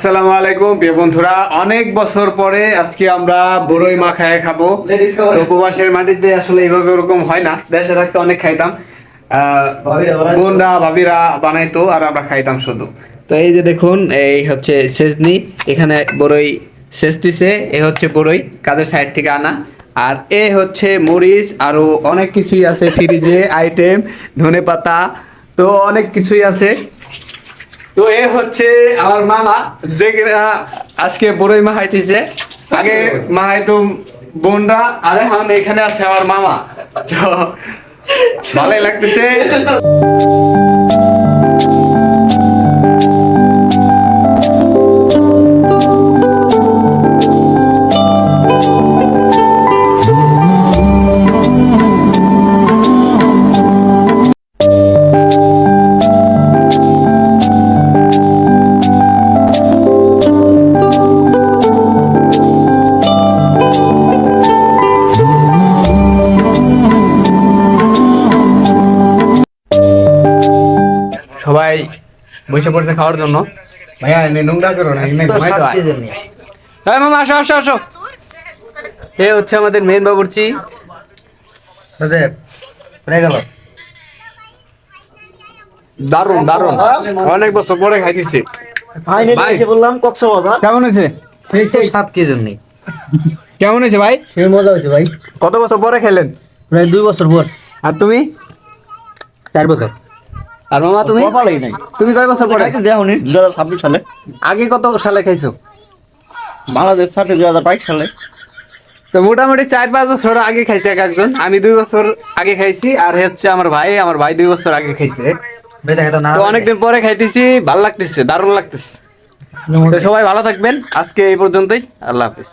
আসসালামু আলাইকুম প্রিয় বন্ধুরা, অনেক বছর পরে আজকে আমরা বড়ই মাখায় খাবো। তো প্রবাসের মাটিতে আসলে এইভাবে ওরকম হয় না, দেশে থাকতে অনেক খাইতাম। বোনরা ভাবিরা বানাইতো আর আমরা খাইতাম শুধু। তো এই যে দেখুন, এই হচ্ছে সেজনি, এখানে বড়ই সেজতিছে, এ হচ্ছে বড়ই কাদের সাইড থেকে আনা, আর এ হচ্ছে মরিচ, আরো অনেক কিছুই আছে ফ্রিজে আইটেম, ধনে পাতা, তো অনেক কিছুই আছে। তো এ হচ্ছে আমার মামা, যে কিনা আজকে বড়ই মাহাইতেছে। আগে মাহাইতো বোনরা, আর এখন এখানে আছে আমার মামা। তো ভালোই লাগতেছে। সবাই বসে পড়ছে খাওয়ার জন্য। ভাইয়া এনে নোংরা করো না, এনে ঘুমাই দাও। হ্যাঁ মামা, আসো আসো আসো। এ হচ্ছে আমাদের মেন বাবুর্চি। দারুন দারুন, অনেক বছর পরে খাইতেছি। ফাইনালি এসে বললাম কক্সবাজার। কেমন হয়েছে? সাত কি জন্য কেমন হয়েছে ভাই? সেই মজা হয়েছে ভাই। কত বছর পরে খেলেন? প্রায় 2 বছর পর। আর তুমি? 4 বছর। আর মামা তুমি? কপালেই নাই। তুমি কয় বছর পরে? দেওনি 2026 সালে। আগে কত সালে খাইছো? বাংলাদেশ ছাড়তে 2022 সালে। তো মোটামুটি 4-5 বছর আগে খাইছে এক একজন। আমি 2 বছর আগে খাইছি, আর হচ্ছে আমার ভাই 2 বছর আগে খাইছে। তো অনেকদিন পরে খাইতেছি, ভালো লাগতেছে, দারুণ লাগতেছে। তো সবাই ভালো থাকবেন, আজকে এই পর্যন্তই, আল্লাহ হাফেজ।